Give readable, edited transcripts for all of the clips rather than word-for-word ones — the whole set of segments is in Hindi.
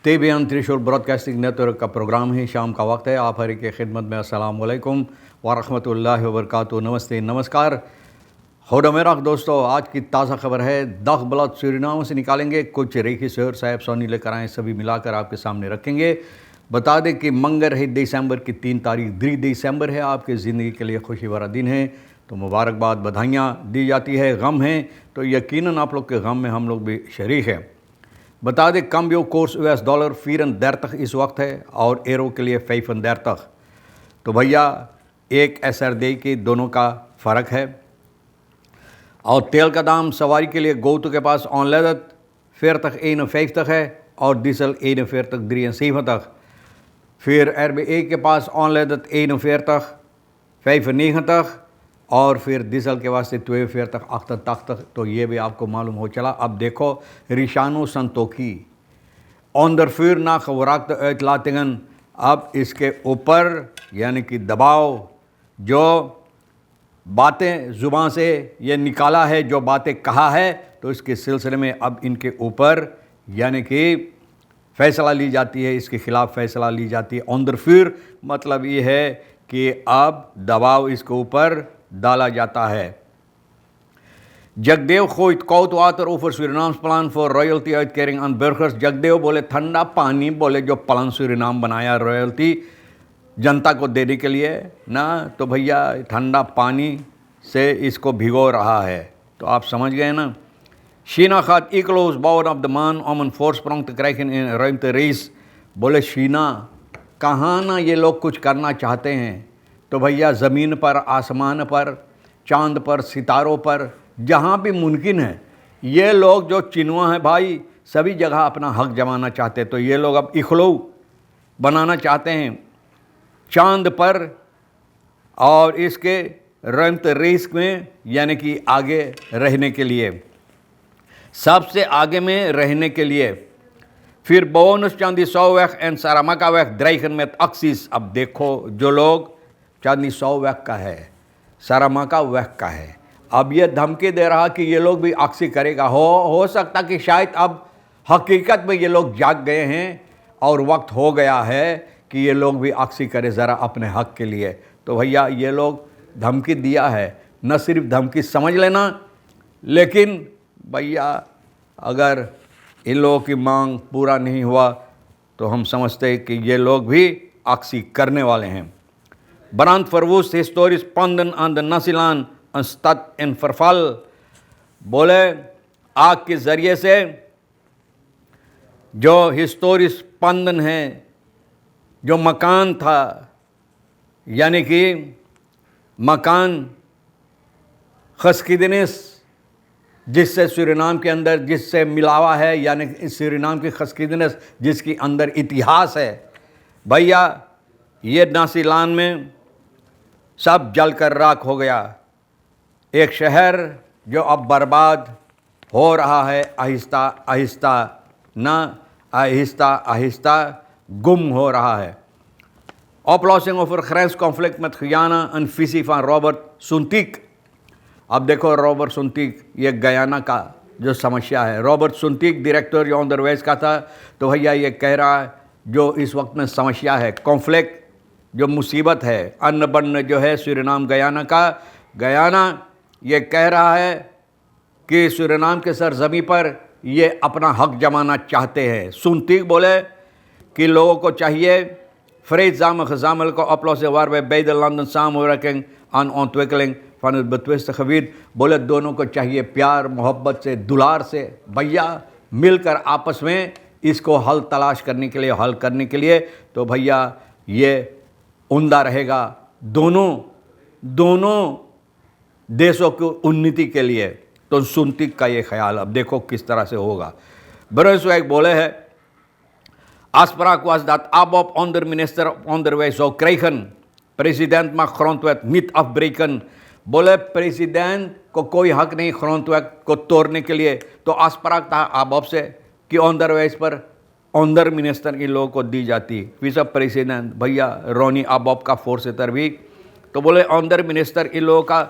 तेबियान त्रिशूल ब्रॉडकास्टिंग नेटवर्क का प्रोग्राम है। शाम का वक्त है। आप हर की खिदमत में अस्सलाम वालेकुम व रहमतुल्लाहि व बरकातुहू। नमस्ते, नमस्कार। होडमेरा दोस्तों, आज की ताज़ा खबर है। 10 ब्लड सूरीनाम से निकालेंगे, कुछ रेखी शहर साहब सोनी लेकर आएँ, सभी मिलाकर आपके सामने रखेंगे। बता दें कि मंगर है, दिसंबर की 3 तारीख 3 दिसंबर है। आपकी ज़िंदगी के लिए खुशी भरा दिन है, तो मुबारकबाद, बधाइयाँ दी जाती है। गम है तो यकीनन आप लोग के गम में हम लोग भी शरीक हैं। बता दें कम्बियो कोर्स $, $34 इस वक्त है और एरो के लिए $35। तो भैया एक SRD की दोनों का फ़र्क है। और तेल का दाम सवारी के लिए गोतु के पास ऑनलेदत $41 है और डीजल $41 फिर RBA के पास ऑनलेदत $41 और फिर डीजल के वास्ते 42 तो ये भी आपको मालूम हो चला। अब देखो रिशानो संतोखी ऑनदर फिर ना खबरात इतलातिगन, अब इसके ऊपर यानी कि दबाव जो बातें ज़ुबान से ये निकाला है, जो बातें कहा है, तो इसके सिलसिले में अब इनके ऊपर यानी कि फ़ैसला ली जाती है, इसके ख़िलाफ़ फ़ैसला ली जाती है। ऑनदर फिर मतलब ये है कि अब दबाव इसके ऊपर डाला जाता है। Jagdev gooit koud water over Surinaams plan for royalty uitkering aan burgers। Jagdev बोले ठंडा पानी, बोले जो प्लान सूरीनाम बनाया रॉयल्टी जनता को देने के लिए ना, तो भैया ठंडा पानी से इसको भिगो रहा है। तो आप समझ गए ना। China gaat ikloos bouwen op de maan om een voorsprong te krijgen in een ruimtereis। बोले शीना कहाँ ना ये लोग कुछ करना चाहते हैं, तो भैया ज़मीन पर, आसमान पर, चांद पर, सितारों पर, जहाँ भी मुमकिन है ये लोग जो चिनवा हैं भाई, सभी जगह अपना हक जमाना चाहते हैं। तो ये लोग अब इखलो बनाना चाहते हैं चांद पर और इसके रमत रेस में, यानी कि आगे रहने के लिए, सबसे आगे में रहने के लिए। फिर बोनस चांदी 100 एंड सारामाका वैक ड्राइकन में अक्सीस। अब देखो जो लोग चांदी 100 वैक का है, सारामाका वैक का है, अब ये धमकी दे रहा कि ये लोग भी अक्सी करेगा। हो सकता कि शायद अब हकीकत में ये लोग जाग गए हैं और वक्त हो गया है कि ये लोग भी अक्सी करें ज़रा अपने हक के लिए। तो भैया ये लोग धमकी दिया है, न सिर्फ धमकी समझ लेना, लेकिन भैया अगर इन लोगों की मांग पूरा नहीं हुआ तो हम समझते हैं कि ये लोग भी अक्सी करने वाले हैं। Brand verwoest historisch panden aan de Nasilaan, een stad in verval। बोले आग के ज़रिए से जो हिस्टोरिस पंदन है, जो मकान था, यानी कि मकान खसकिदनिस, जिससे सूरीनाम के अंदर जिससे मिलावा है, यानी सूरीनाम की खसकिदनिस जिसकी अंदर इतिहास है, भैया ये नासिलान में सब जल कर राख हो गया। एक शहर जो अब बर्बाद हो रहा है, आहिस्ता आहिस्ता ना आहिस्ता आहिस्ता गुम हो रहा है। Oplossing over grensconflict met Guyana, een visie van Robert सुंतिक। अब देखो रॉबर्ट सुंतिक, ये गयाना का जो समस्या है, रॉबर्ट सुंतिक डायरेक्टर जो अंडरवेज का था, तो भैया ये कह रहा है जो इस वक्त में समस्या है, कॉन्फ्लिक्ट जो मुसीबत है, अन्न बन्न जो है सूरीनाम गयाना का, गयाना ये कह रहा है कि सूरीनाम के सरजमी पर ये अपना हक जमाना चाहते हैं। सुंतिक बोले कि लोगों को चाहिए vreedzame gezamenlijke oplossing waarbij beide landen samenwerking aan ontwikkeling van het betwiste gebied। बोले दोनों को चाहिए प्यार मोहब्बत से, दुलार से, भैया मिलकर आपस में इसको हल तलाश करने के लिए, हल करने के लिए। तो भैया ये उम्दा रहेगा दोनों देशों की उन्नति के लिए। तो सुंतिक का ये ख्याल अब देखो किस तरह से होगा। ब्रंसवैक बोले है afspraak was dat ABOP onderminister onderwijs zou krijgen। President mag grondwet niet afbreken। बोले प्रेसिडेंट को कोई हक नहीं खरोंतु एक्ट को तोड़ने के लिए। तो आस्पराग था आबॉब से कि ऑनर वेस पर ऑनर मिनिस्टर इन लोगों को दी जाती। विसा प्रेसिडेंट भैया रोनी आबॉब का फोर्स भी तो बोले ऑनर मिनिस्टर इन लोगों का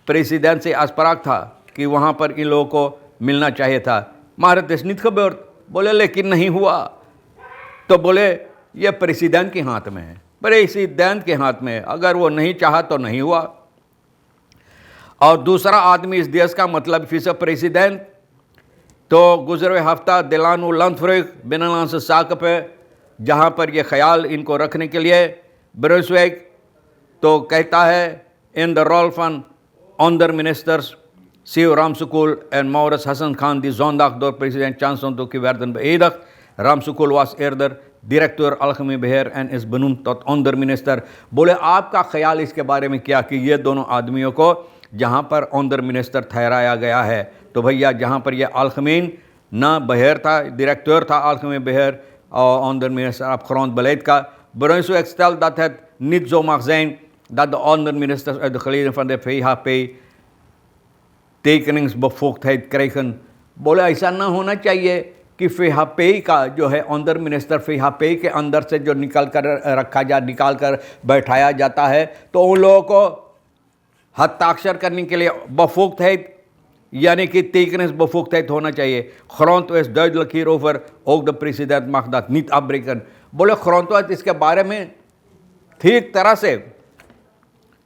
प्रेसिडेंट से आस्पराग था कि वहाँ पर इन लोगों को मिलना चाहिए था। मारे देशनीत खबर बोले लेकिन नहीं हुआ। तो बोले ये प्रेसिडेंट के हाथ में है, प्रेसिडेंट के हाथ में है, अगर वो नहीं चाहा तो नहीं हुआ। और दूसरा आदमी इस देश का मतलब फिर प्रेसिडेंट तो गुजरे हफ्ता दिलानु लंथफ्रिक बिनालांस साक पे जहाँ पर ये ख्याल इनको रखने के लिए ब्रुसवेक तो कहता है in the roll fun honour ministers Siu Ramsukul and Maurits Hassan Khan, die zondag door president Johnson Toki werden beëdigd. Ramsukul was eerder directeur algemeen beheer en is benoemd tot onderminister. बोले आपका ख्याल इसके बारे में क्या कि ये दोनों आदमियों को जहाँ पर ऑनर मिनिस्टर ठहराया गया है, तो भैया जहाँ पर ये algemeen ना beheer था, directeur था algemeen beheer और ऑनर मिनिस्टर आप grond beleid का. Brunswick ik stel dat het niet zo mag zijn dat de onder ministers uit de geleden van de VHP tekeningsbevoegdheid krijgen. बोले ऐसा ना होना चाहिए कि फ़ेहापेई का जो है ऑनर मिनिस्टर फ़ेहापेई के अंदर से जो निकाल कर बैठाया जाता है तो उन लोगों को हस्ताक्षर करने के लिए bevoegdheid यानी कि tekeningsbevoegdheid होना चाहिए. Grondwet is duidelijk hierover, ook de president mag dat niet afbreken. बोले grondwet इसके बारे में ठीक तरह से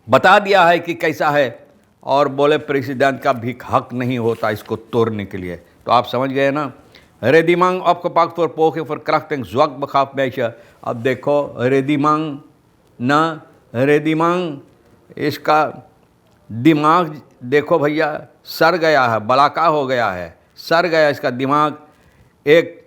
बता दिया है कि कैसा है और बोले प्रेसिडेंट का भी हक नहीं होता इसको तोड़ने के लिए. तो आप समझ गए ना. रेडिमांग opgepakt voor poging verkrachting zwak begaafd meisje. अब देखो रेडिमांग ना रेडिमांग इसका दिमाग देखो भैया सड़ गया है, बलाका हो गया है, सड़ गया इसका दिमाग. एक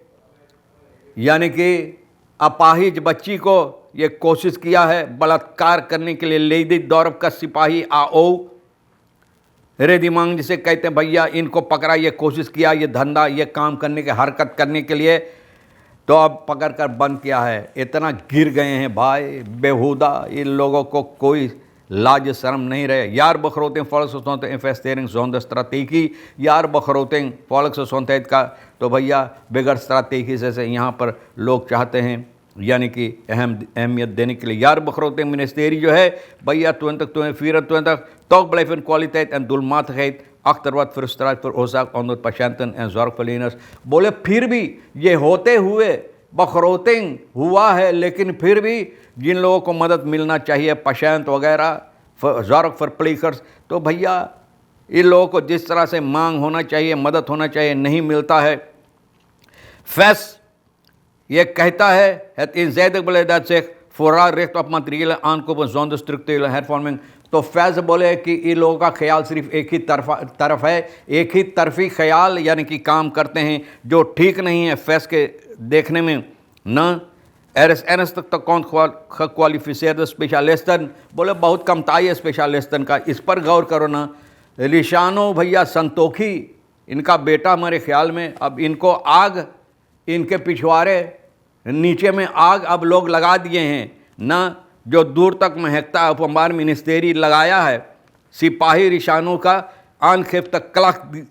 यानी कि अपाहिज बच्ची को ये कोशिश किया है बलात्कार करने के लिए. लेडी दौरव का सिपाही आओ रेडिमांग जिसे कहते हैं भैया इनको पकड़ा, ये कोशिश किया, ये धंधा ये काम करने के हरकत करने के लिए, तो अब पकड़ कर बंद किया है. इतना गिर गए हैं भाई बेहुदा, इन लोगों को कोई लाज शर्म नहीं रहे. यार begroting volksgezondheid investering zonder strategie, यार begroting volksgezondheid का तो भैया बगैर स्ट्रैटेजी से यहाँ पर लोग चाहते हैं यानी कि अहमियत देने के लिए. यार begroting ministerie जो है भैया 2024 toch blijven kwaliteit en doelmatigheid achter wat frustratie veroorzaakt onder patiënten en zorgverleners. बोले फिर भी ये होते हुए begroting हुआ है, लेकिन फिर भी जिन लोगों को मदद मिलना चाहिए पेशेंट वगैरह ज़रूरत verplegers, तो भैया इन लोगों को जिस तरह से मांग होना चाहिए मदद होना चाहिए नहीं मिलता है. फैस ये कहता है het eenzijdig beleid dat zich vooral richt op materiële aankopen zonder structurele hervorming. तो फैज़ बोले कि इन लोगों का ख्याल सिर्फ एक ही तरफ है, एक ही तरफी ख्याल यानी कि काम करते हैं जो ठीक नहीं है फैज़ के देखने में न. ernstig tekort gekwalificeerde specialisten, बोले बहुत कमताई है स्पेशलिस्टन का, इस पर गौर करो ना. लिशानो भैया संतोखी इनका बेटा हमारे ख्याल में, अब इनको आग इनके पिछवाड़े नीचे में आग अब लोग लगा दिए हैं ना, जो दूर तक महकता उपमार मिनिस्टेरी लगाया है. सिपाही रिशानों का आनखेप तक क्लक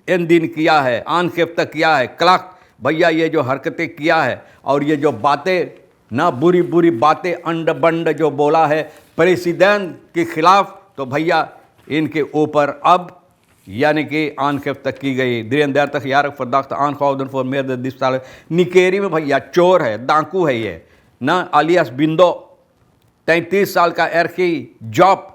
इन दिन किया है, आनखेप तक किया है क्लक भैया ये जो हरकतें किया है और ये जो बातें ना बुरी बुरी बातें अंड बंड जो बोला है प्रेसिडेंट के खिलाफ, तो भैया इनके ऊपर अब यानी कि आनखेप तक की गई. 33 jaar verdachte aangehouden voor meerdere diefstallen. निकेरी में भैया चोर है, डाकू है ये ना, अलियास बिंदो 33 साल का एरकी जॉब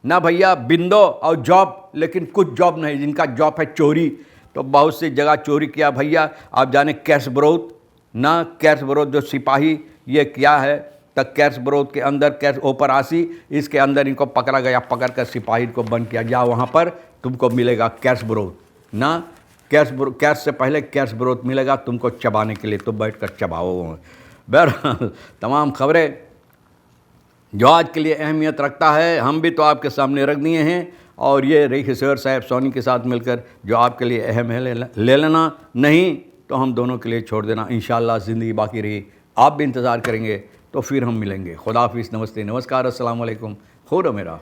ना भैया, बिंदो और जॉब, लेकिन कुछ जॉब नहीं, जिनका जॉब है चोरी. तो बहुत सी जगह चोरी किया भैया. आप जाने कैश ब्रोथ ना, कैश ब्रोथ जो सिपाही ये किया है, तक कैश ब्रोथ के अंदर कैश ऊपर आसी इसके अंदर इनको पकड़ा गया, पकड़ कर सिपाही को बंद किया. जाओ वहाँ पर तुमको मिलेगा कैश ब्रोथ ना, कैश से पहले कैश ब्रोथ मिलेगा तुमको चबाने के लिए, तो बैठ कर चबाओ. बहरहाल तमाम खबरें जो आज के लिए अहमियत रखता है हम भी तो आपके सामने रख दिए हैं, और ये रही सर साहब सोनी के साथ मिलकर जो आपके लिए अहम है ले लेना, नहीं तो हम दोनों के लिए छोड़ देना. इंशाअल्लाह ज़िंदगी बाकी रही, आप भी इंतज़ार करेंगे तो फिर हम मिलेंगे. खुदा हाफिज़, नमस्ते, नमस्कार, अस्सलाम वालेकुम, खुदा मेरा.